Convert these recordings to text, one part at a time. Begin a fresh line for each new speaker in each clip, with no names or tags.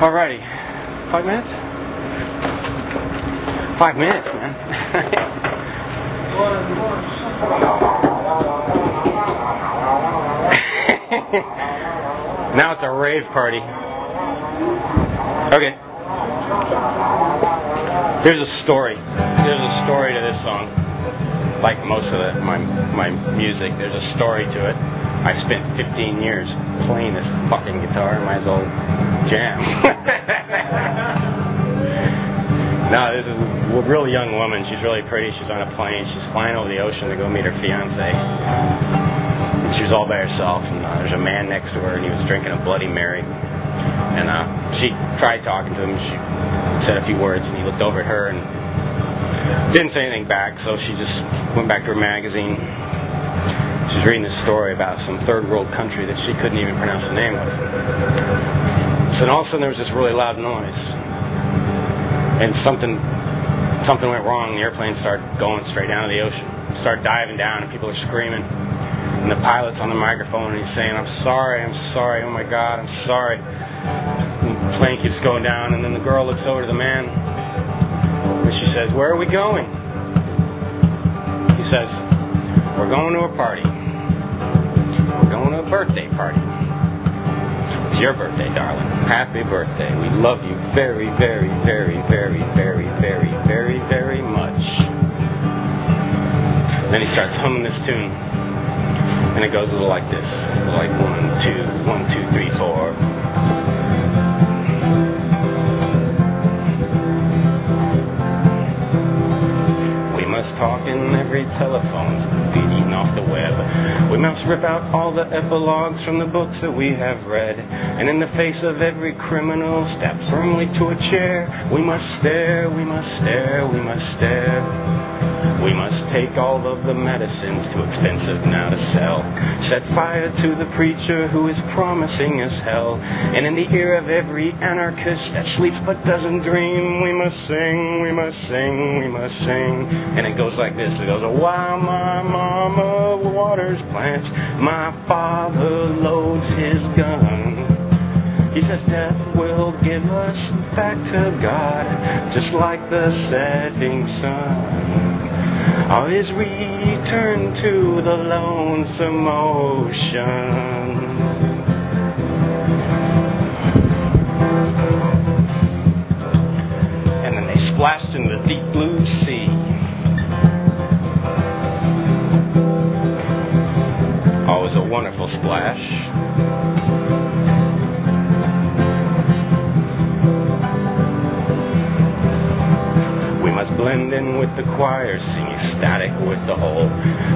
Alrighty. 5 minutes? 5 minutes, man. Now it's a rave party. Okay. There's a story. There's a story to this song. Like most of my music, there's a story to it. I spent 15 years playing this fucking guitar, might as well jam. No, this is a real young woman. She's really pretty. She's on a plane. She's flying over the ocean to go meet her fiance. And she was all by herself, and there's a man next to her, and he was drinking a Bloody Mary. And she tried talking to him. She said a few words, and he looked over at her and didn't say anything back, so she just went back to her magazine. She's reading this story about some third world country that she couldn't even pronounce the name of. So then all of a sudden there was this really loud noise. And something went wrong. The airplane started going straight down to the ocean. It started diving down, and people are screaming. And the pilot's on the microphone, and he's saying, I'm sorry, oh my God, I'm sorry. And the plane keeps going down, and then the girl looks over to the man, and she says, where are we going? He says, we're going to a party. We're going to a birthday party. It's your birthday, darling. Happy birthday. We love you very, very, very, very, very, very, very, very much. Then he starts humming this tune. And it goes a little like this. Like 1, 2, 1, 2, 3, 4. Talk in every telephone, feeding off the web. We must rip out all the epilogues from the books that we have read, and in the face of every criminal, step firmly to a chair. We must stare, we must stare, we must stare. We must take all of the medicines, too expensive now to sell. Set fire to the preacher who is promising us hell. And in the ear of every anarchist that sleeps but doesn't dream, we must sing, we must sing, we must sing. And it goes like this. It goes, while my mama waters plants, my father loads his gun. He says death will give us back to God, just like the setting sun. Of his return to the lonesome ocean. And then they splashed in the deep blue sea. Oh, it was a wonderful splash. Blend in with the choir, sing ecstatic with the whole.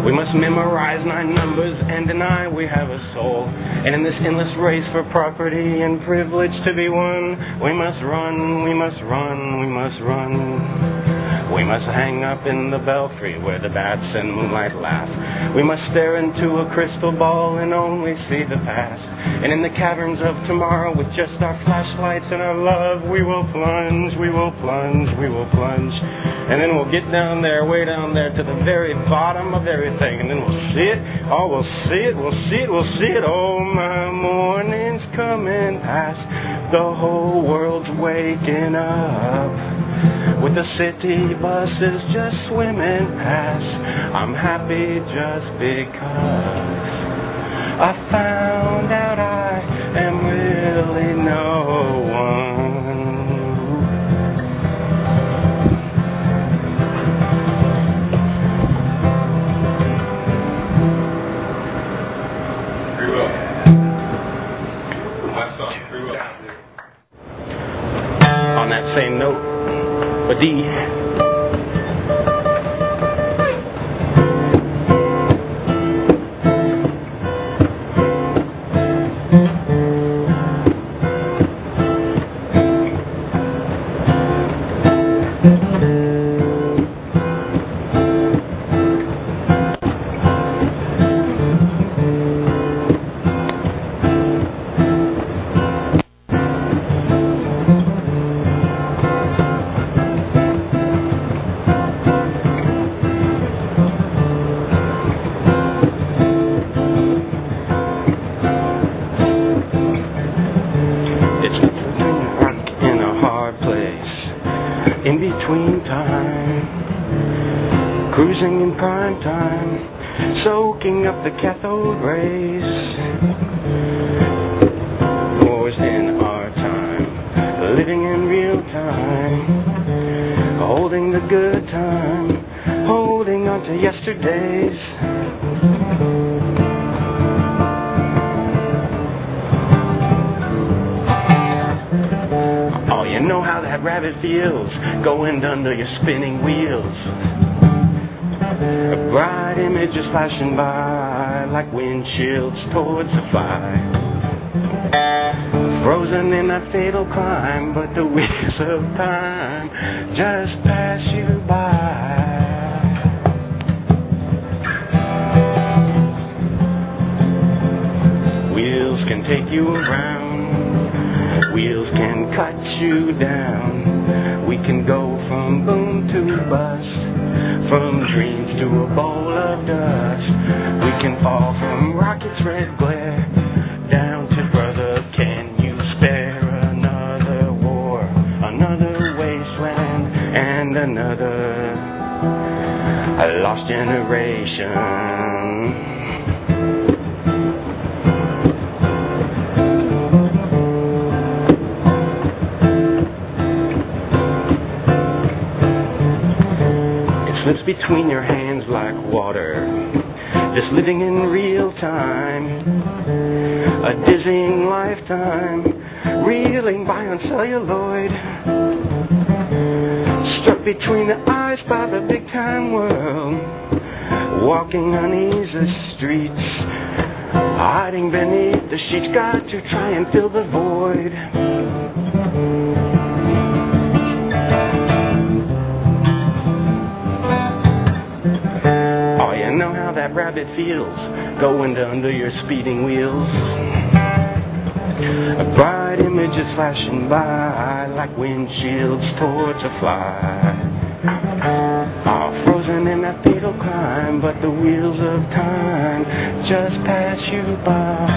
We must memorize 9 numbers and deny we have a soul. And in this endless race for property and privilege to be won, we must run, we must run, we must run. We must hang up in the belfry where the bats and moonlight laugh. We must stare into a crystal ball and only see the past. And in the caverns of tomorrow, with just our flashlights and our love, we will plunge, we will plunge, we will plunge. And then we'll get down there, way down there, to the very bottom of everything. And then we'll see it, oh, we'll see it, we'll see it, we'll see it. Oh, my morning's coming past. The whole world's waking up, with the city buses just swimming past. I'm happy just because I found out I am really no one.
Pretty well. My song, pretty well.
On that same note, a D. prime time, soaking up the cathode rays. Wars in our time, living in real time, holding the good time, holding on to yesterday's. Oh, you know how that rabbit feels, going under your spinning wheels. A bright image is flashing by, like windshields towards the fire. Frozen in a fatal climb, but the wheels of time just pass you by. Wheels can take you around, wheels can cut you down. We can go from boom to bust, from dreams to a bowl of dust. We can fall from rockets' red glare down to brother, can you spare another war, another wasteland, and another lost generation. Slips between your hands like water, just living in real time, a dizzying lifetime, reeling by on celluloid, struck between the eyes by the big time world, walking uneasy streets, hiding beneath the sheets, got to try and fill the void. Know how that rabbit feels, going under your speeding wheels. A bright image is flashing by, like windshields towards a fly. All frozen in that fatal climb, but the wheels of time just pass you by.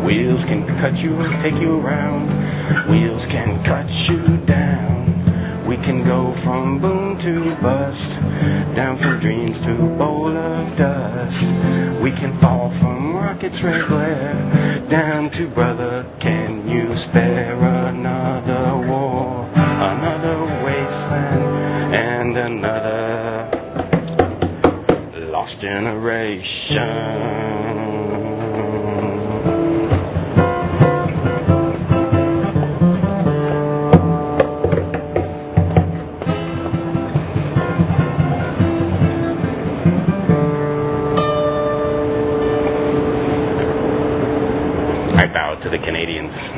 Wheels can cut you or take you around, wheels can cut you down. We can go from boom to bust, down from dreams to a bowl of dust. We can fall from rockets' red glare, down to brother, can you spare another war, another wasteland, and another lost generation. I bow to the Canadians.